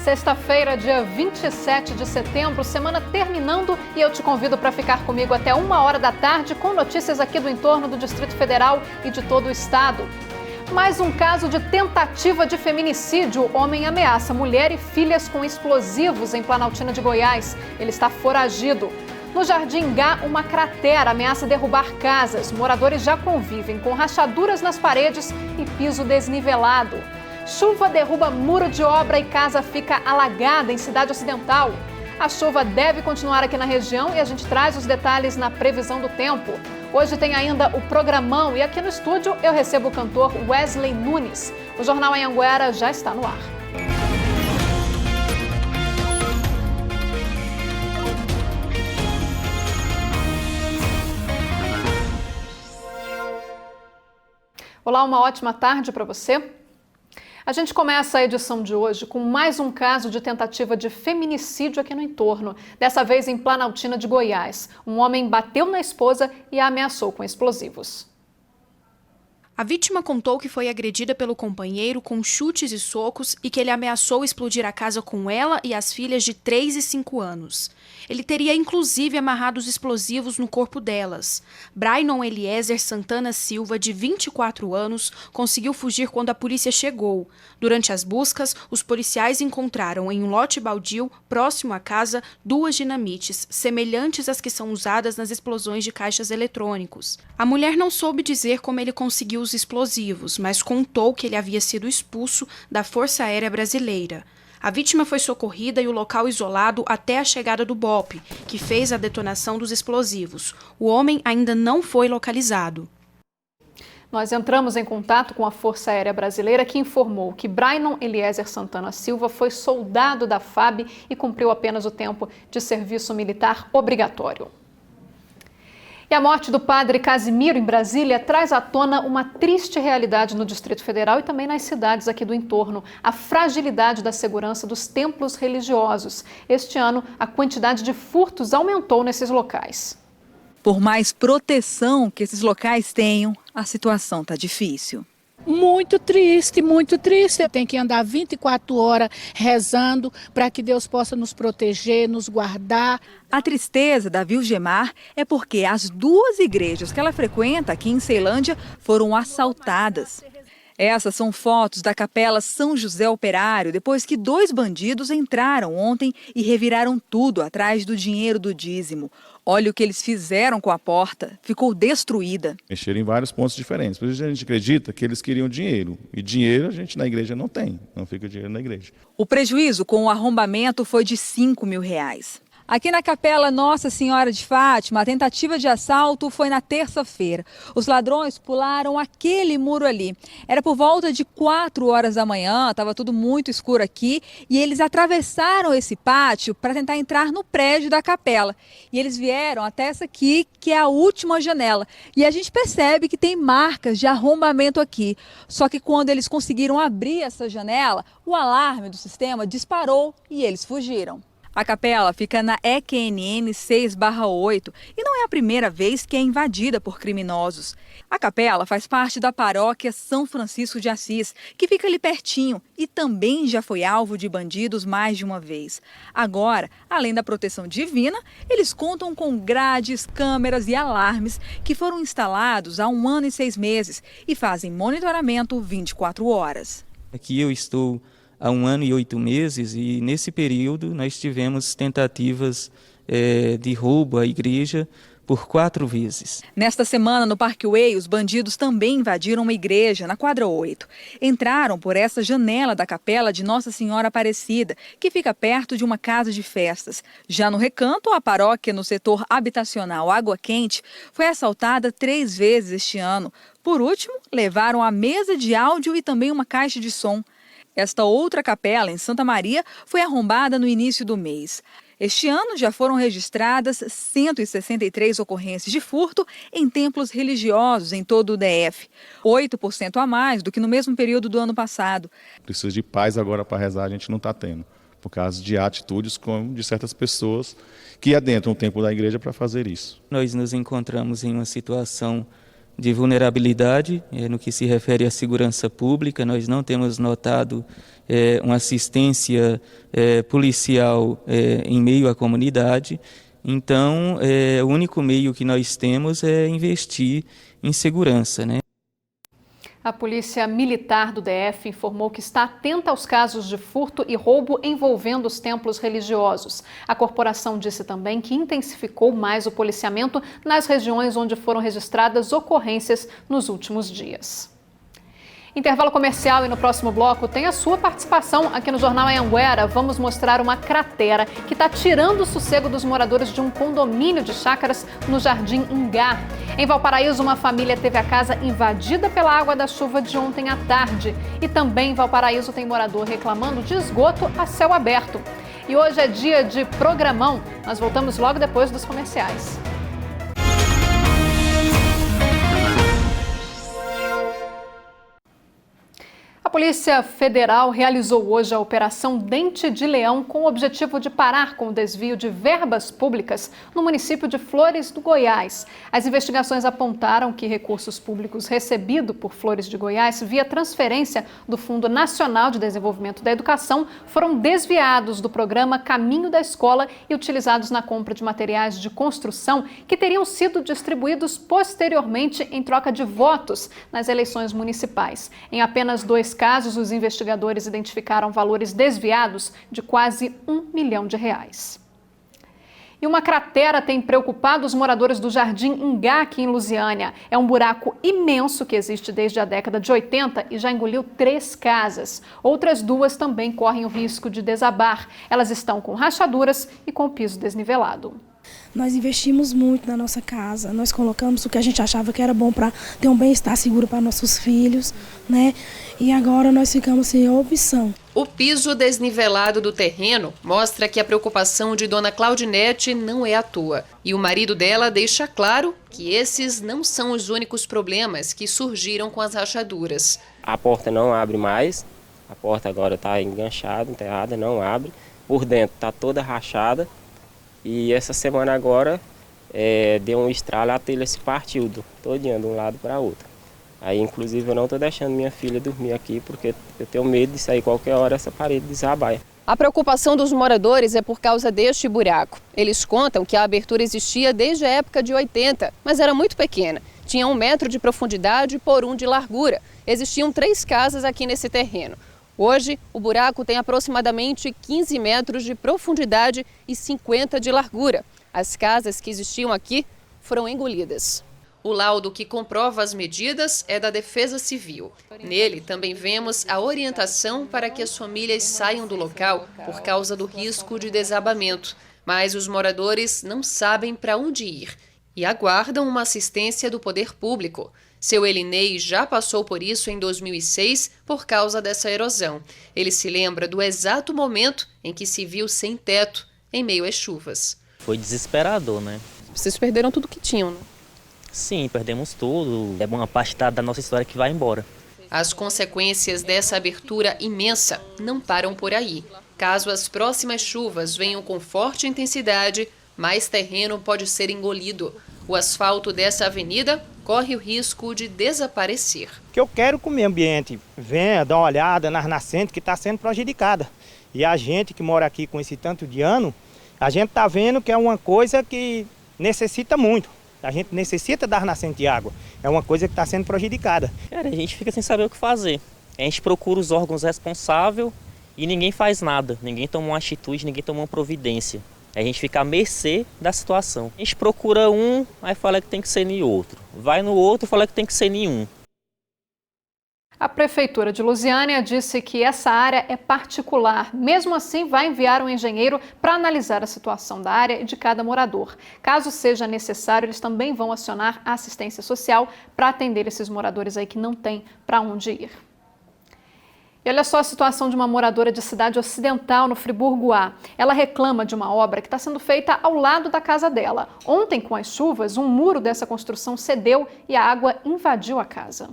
Sexta-feira, dia 27 de setembro, semana terminando e eu te convido para ficar comigo até 1h com notícias aqui do entorno do Distrito Federal e de todo o estado. Mais um caso de tentativa de feminicídio. Homem ameaça mulher e filhas com explosivos em Planaltina de Goiás. Ele está foragido. No Jardim Gá, uma cratera ameaça derrubar casas. Moradores já convivem com rachaduras nas paredes e piso desnivelado. Chuva derruba muro de obra e casa fica alagada em Cidade Ocidental. A chuva deve continuar aqui na região e a gente traz os detalhes na previsão do tempo. Hoje tem ainda o programão e aqui no estúdio eu recebo o cantor Wesley Nunes. O Jornal Anhanguera já está no ar. Olá, uma ótima tarde para você. A gente começa a edição de hoje com mais um caso de tentativa de feminicídio aqui no entorno, dessa vez em Planaltina de Goiás. Um homem bateu na esposa e a ameaçou com explosivos. A vítima contou que foi agredida pelo companheiro com chutes e socos e que ele ameaçou explodir a casa com ela e as filhas de 3 e 5 anos. Ele teria inclusive amarrado os explosivos no corpo delas. Brainon Eliezer Santana Silva, de 24 anos, conseguiu fugir quando a polícia chegou. Durante as buscas, os policiais encontraram em um lote baldio, próximo à casa, 2 dinamites, semelhantes às que são usadas nas explosões de caixas eletrônicos. A mulher não soube dizer como ele conseguiu os explosivos, mas contou que ele havia sido expulso da Força Aérea Brasileira. A vítima foi socorrida e o local isolado até a chegada do BOPE, que fez a detonação dos explosivos. O homem ainda não foi localizado. Nós entramos em contato com a Força Aérea Brasileira, que informou que Brainon Eliezer Santana Silva foi soldado da FAB e cumpriu apenas o tempo de serviço militar obrigatório. E a morte do padre Casimiro em Brasília traz à tona uma triste realidade no Distrito Federal e também nas cidades aqui do entorno, a fragilidade da segurança dos templos religiosos. Este ano, a quantidade de furtos aumentou nesses locais. Por mais proteção que esses locais tenham, a situação está difícil. Muito triste, muito triste. Tem que andar 24 horas rezando para que Deus possa nos proteger, nos guardar. A tristeza da Vilgemar é porque as 2 igrejas que ela frequenta aqui em Ceilândia foram assaltadas. Essas são fotos da Capela São José Operário, depois que 2 bandidos entraram ontem e reviraram tudo atrás do dinheiro do dízimo. Olha o que eles fizeram com a porta, ficou destruída. Mexeram em vários pontos diferentes, por isso a gente acredita que eles queriam dinheiro. E dinheiro a gente na igreja não tem, não fica dinheiro na igreja. O prejuízo com o arrombamento foi de R$5 mil. Aqui na Capela Nossa Senhora de Fátima, a tentativa de assalto foi na terça-feira. Os ladrões pularam aquele muro ali. Era por volta de 4 horas da manhã, estava tudo muito escuro aqui, e eles atravessaram esse pátio para tentar entrar no prédio da capela. E eles vieram até essa aqui, que é a última janela. E a gente percebe que tem marcas de arrombamento aqui. Só que quando eles conseguiram abrir essa janela, o alarme do sistema disparou e eles fugiram. A capela fica na EQNN 6/8 e não é a primeira vez que é invadida por criminosos. A capela faz parte da paróquia São Francisco de Assis, que fica ali pertinho e também já foi alvo de bandidos mais de uma vez. Agora, além da proteção divina, eles contam com grades, câmeras e alarmes que foram instalados há 1 ano e 6 meses e fazem monitoramento 24 horas. Aqui eu estou há 1 ano e 8 meses e nesse período nós tivemos tentativas de roubo à igreja por 4 vezes. Nesta semana, no Parkway, os bandidos também invadiram uma igreja na quadra 8. Entraram por essa janela da capela de Nossa Senhora Aparecida, que fica perto de uma casa de festas. Já no Recanto, a paróquia no setor habitacional Água Quente foi assaltada 3 vezes este ano. Por último, levaram a mesa de áudio e também uma caixa de som. Esta outra capela, em Santa Maria, foi arrombada no início do mês. Este ano já foram registradas 163 ocorrências de furto em templos religiosos em todo o DF, 8% a mais do que no mesmo período do ano passado. Precisa de paz agora para rezar, a gente não está tendo, por causa de atitudes de certas pessoas que adentram o templo da igreja para fazer isso. Nós nos encontramos em uma situação de vulnerabilidade no que se refere à segurança pública. Nós não temos notado uma assistência policial em meio à comunidade. Então, o único meio que nós temos é investir em segurança, né? A Polícia Militar do DF informou que está atenta aos casos de furto e roubo envolvendo os templos religiosos. A corporação disse também que intensificou mais o policiamento nas regiões onde foram registradas ocorrências nos últimos dias. Intervalo comercial e no próximo bloco tem a sua participação aqui no Jornal Anhanguera. Vamos mostrar uma cratera que está tirando o sossego dos moradores de um condomínio de chácaras no Jardim Ingá. Em Valparaíso, uma família teve a casa invadida pela água da chuva de ontem à tarde. E também em Valparaíso tem morador reclamando de esgoto a céu aberto. E hoje é dia de programão. Nós voltamos logo depois dos comerciais. A Polícia Federal realizou hoje a Operação Dente de Leão com o objetivo de parar com o desvio de verbas públicas no município de Flores do Goiás. As investigações apontaram que recursos públicos recebidos por Flores de Goiás via transferência do Fundo Nacional de Desenvolvimento da Educação foram desviados do programa Caminho da Escola e utilizados na compra de materiais de construção que teriam sido distribuídos posteriormente em troca de votos nas eleições municipais. Em apenas 2 casos, os investigadores identificaram valores desviados de quase R$1 milhão. E uma cratera tem preocupado os moradores do Jardim Ingá, aqui em Lusiânia. É um buraco imenso que existe desde a década de 80 e já engoliu 3 casas. Outras 2 também correm o risco de desabar. Elas estão com rachaduras e com o piso desnivelado. Nós investimos muito na nossa casa, nós colocamos o que a gente achava que era bom para ter um bem-estar seguro para nossos filhos, né? E agora nós ficamos sem opção. O piso desnivelado do terreno mostra que a preocupação de Dona Claudinete não é à toa. E o marido dela deixa claro que esses não são os únicos problemas que surgiram com as rachaduras. A porta não abre mais, a porta agora está enganchada, enterrada, não abre. Por dentro está toda rachada. E essa semana agora deu um estralo, a telha se partiu todinha de um lado para outro. Aí inclusive eu não estou deixando minha filha dormir aqui porque eu tenho medo de sair qualquer hora essa parede desabar. A preocupação dos moradores é por causa deste buraco. Eles contam que a abertura existia desde a época de 80, mas era muito pequena. Tinha 1 metro de profundidade por 1 de largura. Existiam 3 casas aqui nesse terreno. Hoje, o buraco tem aproximadamente 15 metros de profundidade e 50 de largura. As casas que existiam aqui foram engolidas. O laudo que comprova as medidas é da Defesa Civil. Nele também vemos a orientação para que as famílias saiam do local por causa do risco de desabamento. Mas os moradores não sabem para onde ir e aguardam uma assistência do poder público. Seu Elinei já passou por isso em 2006 por causa dessa erosão. Ele se lembra do exato momento em que se viu sem teto, em meio às chuvas. Foi desesperador, né? Vocês perderam tudo que tinham, né? Sim, perdemos tudo. É uma parte da nossa história que vai embora. As consequências dessa abertura imensa não param por aí. Caso as próximas chuvas venham com forte intensidade, mais terreno pode ser engolido. O asfalto dessa avenida corre o risco de desaparecer. Que eu quero que o meio ambiente venha dar uma olhada nas nascentes que está sendo prejudicada. E a gente que mora aqui com esse tanto de ano, a gente está vendo que é uma coisa que necessita muito. A gente necessita das nascentes de água. É uma coisa que está sendo prejudicada. Cara, a gente fica sem saber o que fazer. A gente procura os órgãos responsáveis e ninguém faz nada. Ninguém toma uma atitude, ninguém toma uma providência. A gente fica à mercê da situação. A gente procura um, aí fala que tem que ser em outro. Vai no outro, fala que tem que ser em um. A Prefeitura de Lusiânia disse que essa área é particular. Mesmo assim, vai enviar um engenheiro para analisar a situação da área e de cada morador. Caso seja necessário, eles também vão acionar a assistência social para atender esses moradores aí que não têm para onde ir. E olha só a situação de uma moradora de Cidade Ocidental, no Friburgo A. Ela reclama de uma obra que está sendo feita ao lado da casa dela. Ontem, com as chuvas, um muro dessa construção cedeu e a água invadiu a casa.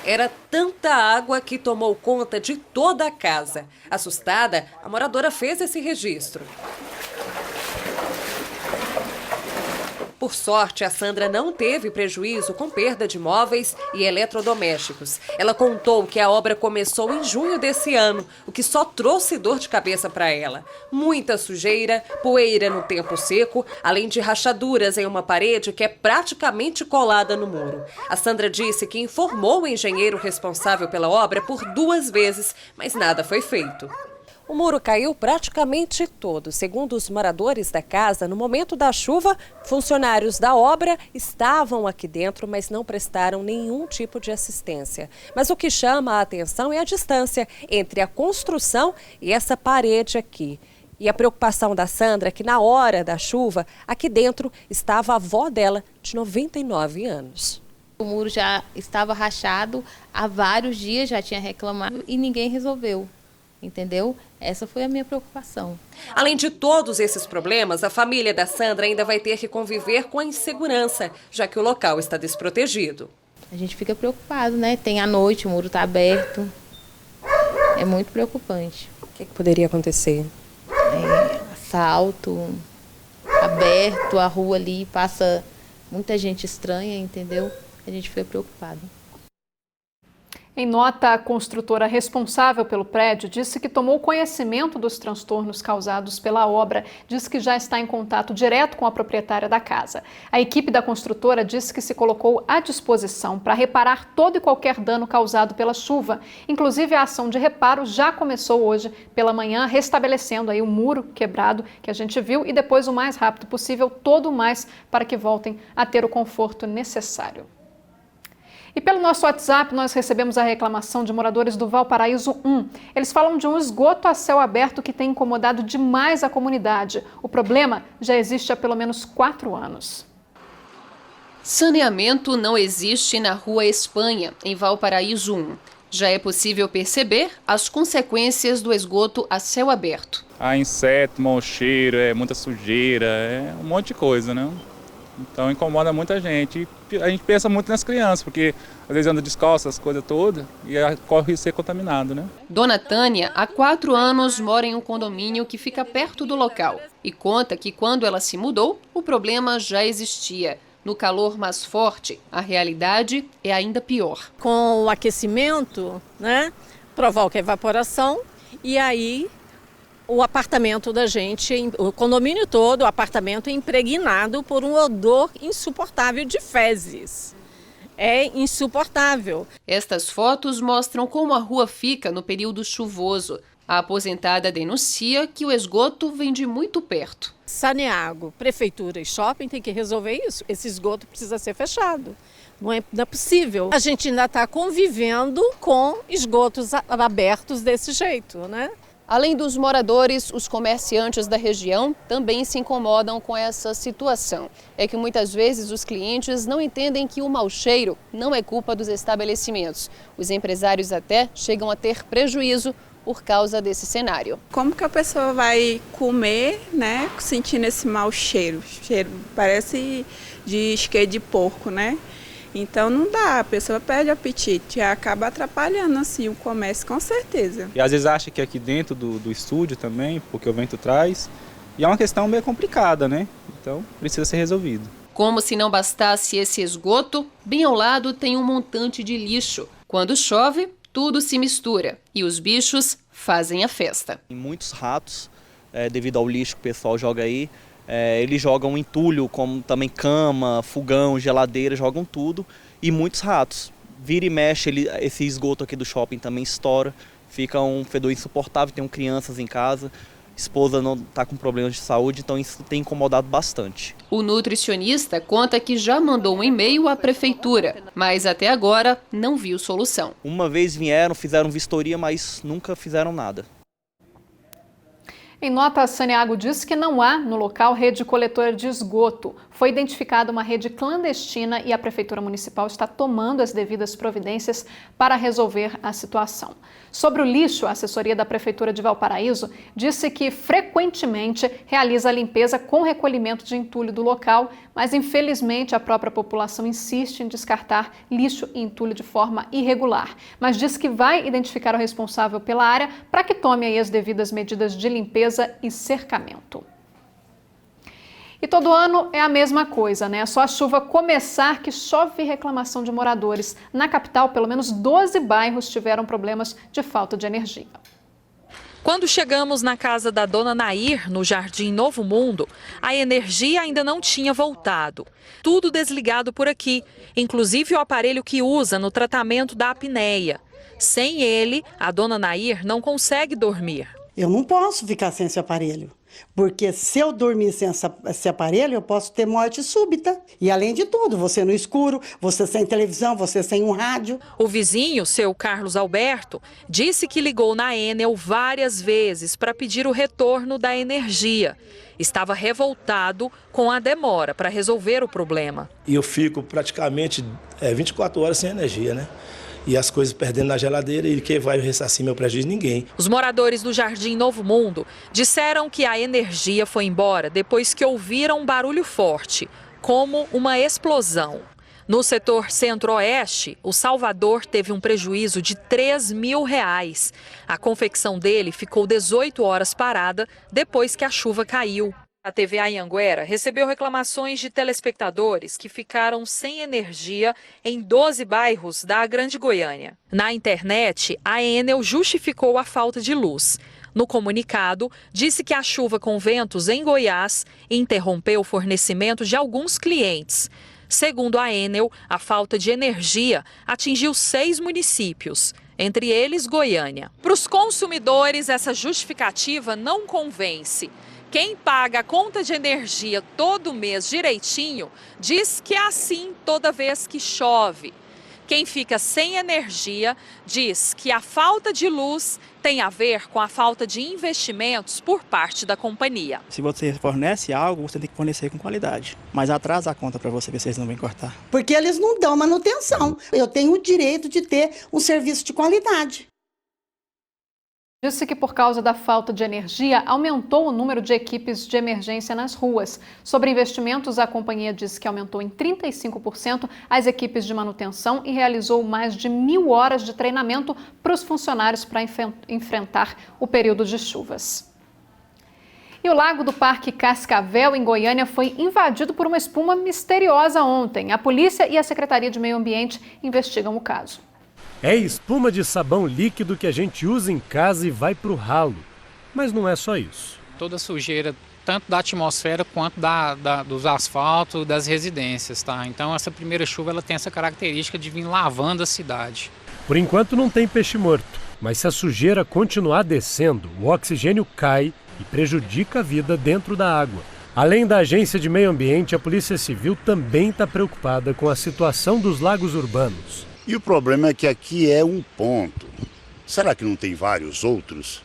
Era tanta água que tomou conta de toda a casa. Assustada, a moradora fez esse registro. Por sorte, a Sandra não teve prejuízo com perda de móveis e eletrodomésticos. Ela contou que a obra começou em junho desse ano, o que só trouxe dor de cabeça para ela. Muita sujeira, poeira no tempo seco, além de rachaduras em uma parede que é praticamente colada no muro. A Sandra disse que informou o engenheiro responsável pela obra por 2 vezes, mas nada foi feito. O muro caiu praticamente todo. Segundo os moradores da casa, no momento da chuva, funcionários da obra estavam aqui dentro, mas não prestaram nenhum tipo de assistência. Mas o que chama a atenção é a distância entre a construção e essa parede aqui. E a preocupação da Sandra é que na hora da chuva, aqui dentro estava a avó dela, de 99 anos. O muro já estava rachado há vários dias, já tinha reclamado e ninguém resolveu. Entendeu? Essa foi a minha preocupação. Além de todos esses problemas, a família da Sandra ainda vai ter que conviver com a insegurança, já que o local está desprotegido. A gente fica preocupado, né? Tem à noite, o muro está aberto. É muito preocupante. O que poderia acontecer? Assalto, aberto, a rua ali, passa muita gente estranha, entendeu? A gente fica preocupado. Em nota, a construtora responsável pelo prédio disse que tomou conhecimento dos transtornos causados pela obra, diz que já está em contato direto com a proprietária da casa. A equipe da construtora disse que se colocou à disposição para reparar todo e qualquer dano causado pela chuva. Inclusive, a ação de reparo já começou hoje pela manhã, restabelecendo aí o muro quebrado que a gente viu e depois, o mais rápido possível, todo o mais para que voltem a ter o conforto necessário. E pelo nosso WhatsApp, nós recebemos a reclamação de moradores do Valparaíso 1. Eles falam de um esgoto a céu aberto que tem incomodado demais a comunidade. O problema já existe há pelo menos 4 anos. Saneamento não existe na Rua Espanha, em Valparaíso 1. Já é possível perceber as consequências do esgoto a céu aberto. Há inseto, mau cheiro, muita sujeira, um monte de coisa, né? Então incomoda muita gente. A gente pensa muito nas crianças, porque às vezes anda descalço, as coisas todas, e corre risco de ser contaminado, né? Dona Tânia, há 4 anos, mora em um condomínio que fica perto do local. E conta que quando ela se mudou, o problema já existia. No calor mais forte, a realidade é ainda pior. Com o aquecimento, né, provoca evaporação e aí o apartamento da gente, o condomínio todo, o apartamento é impregnado por um odor insuportável de fezes. É insuportável. Estas fotos mostram como a rua fica no período chuvoso. A aposentada denuncia que o esgoto vem de muito perto. Saneago, prefeitura e shopping tem que resolver isso. Esse esgoto precisa ser fechado. Não é possível. A gente ainda está convivendo com esgotos abertos desse jeito, né? Além dos moradores, os comerciantes da região também se incomodam com essa situação. É que muitas vezes os clientes não entendem que o mau cheiro não é culpa dos estabelecimentos. Os empresários até chegam a ter prejuízo por causa desse cenário. Como que a pessoa vai comer, né, sentindo esse mau cheiro? Cheiro parece de isqueiro de porco, né? Então não dá, a pessoa perde o apetite e acaba atrapalhando assim o comércio, com certeza. E às vezes acha que aqui dentro do estúdio também, porque o vento traz, e é uma questão meio complicada, né? Então precisa ser resolvido. Como se não bastasse esse esgoto, bem ao lado tem um montante de lixo. Quando chove, tudo se mistura e os bichos fazem a festa. Tem muitos ratos, devido ao lixo que o pessoal joga aí. Eles jogam entulho, como também cama, fogão, geladeira, jogam tudo. E muitos ratos. Vira e mexe, esse esgoto aqui do shopping também estoura. Fica um fedor insuportável, tem crianças em casa. Esposa não está com problemas de saúde, então isso tem incomodado bastante. O nutricionista conta que já mandou um e-mail à prefeitura, mas até agora não viu solução. Uma vez vieram, fizeram vistoria, mas nunca fizeram nada. Em nota, a Saneago diz que não há no local rede coletora de esgoto. Foi identificada uma rede clandestina e a Prefeitura Municipal está tomando as devidas providências para resolver a situação. Sobre o lixo, a assessoria da Prefeitura de Valparaíso disse que frequentemente realiza a limpeza com recolhimento de entulho do local, mas infelizmente a própria população insiste em descartar lixo e entulho de forma irregular. Mas diz que vai identificar o responsável pela área para que tome aí as devidas medidas de limpeza e cercamento. E todo ano é a mesma coisa, né? É só a chuva começar que chove reclamação de moradores. Na capital, pelo menos 12 bairros tiveram problemas de falta de energia. Quando chegamos na casa da dona Nair, no Jardim Novo Mundo, a energia ainda não tinha voltado. Tudo desligado por aqui, inclusive o aparelho que usa no tratamento da apneia. Sem ele, a dona Nair não consegue dormir. Eu não posso ficar sem esse aparelho, porque se eu dormir sem esse aparelho, eu posso ter morte súbita. E além de tudo, você no escuro, você sem televisão, você sem um rádio. O vizinho, seu Carlos Alberto, disse que ligou na Enel várias vezes para pedir o retorno da energia. Estava revoltado com a demora para resolver o problema. E eu fico praticamente 24 horas sem energia, né? E as coisas perdendo na geladeira, e quem vai ressarcir meu prejuízo? Ninguém. Os moradores do Jardim Novo Mundo disseram que a energia foi embora depois que ouviram um barulho forte, como uma explosão. No setor Centro-Oeste, o Salvador teve um prejuízo de R$3 mil. A confecção dele ficou 18 horas parada depois que a chuva caiu. A TV Anhanguera recebeu reclamações de telespectadores que ficaram sem energia em 12 bairros da Grande Goiânia. Na internet, a Enel justificou a falta de luz. No comunicado, disse que a chuva com ventos em Goiás interrompeu o fornecimento de alguns clientes. Segundo a Enel, a falta de energia atingiu 6 municípios, entre eles Goiânia. Para os consumidores, essa justificativa não convence. Quem paga a conta de energia todo mês direitinho diz que é assim toda vez que chove. Quem fica sem energia diz que a falta de luz tem a ver com a falta de investimentos por parte da companhia. Se você fornece algo, você tem que fornecer com qualidade. Mas atrasa a conta para você ver se eles não vêm cortar. Porque eles não dão manutenção. Eu tenho o direito de ter um serviço de qualidade. Disse que por causa da falta de energia, aumentou o número de equipes de emergência nas ruas. Sobre investimentos, a companhia disse que aumentou em 35% as equipes de manutenção e realizou mais de 1.000 horas de treinamento para os funcionários para enfrentar o período de chuvas. E o lago do Parque Cascavel, em Goiânia, foi invadido por uma espuma misteriosa ontem. A polícia e a Secretaria de Meio Ambiente investigam o caso. É espuma de sabão líquido que a gente usa em casa e vai para o ralo. Mas não é só isso. Toda a sujeira, tanto da atmosfera quanto dos asfaltos, das residências, tá? Então essa primeira chuva ela tem essa característica de vir lavando a cidade. Por enquanto não tem peixe morto, mas se a sujeira continuar descendo, o oxigênio cai e prejudica a vida dentro da água. Além da Agência de Meio Ambiente, a Polícia Civil também está preocupada com a situação dos lagos urbanos. E o problema é que aqui é um ponto. Será que não tem vários outros?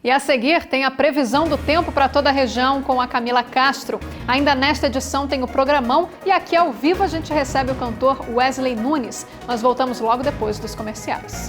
E a seguir tem a previsão do tempo para toda a região com a Camila Castro. Ainda nesta edição tem o programão e aqui ao vivo a gente recebe o cantor Wesley Nunes. Nós voltamos logo depois dos comerciais.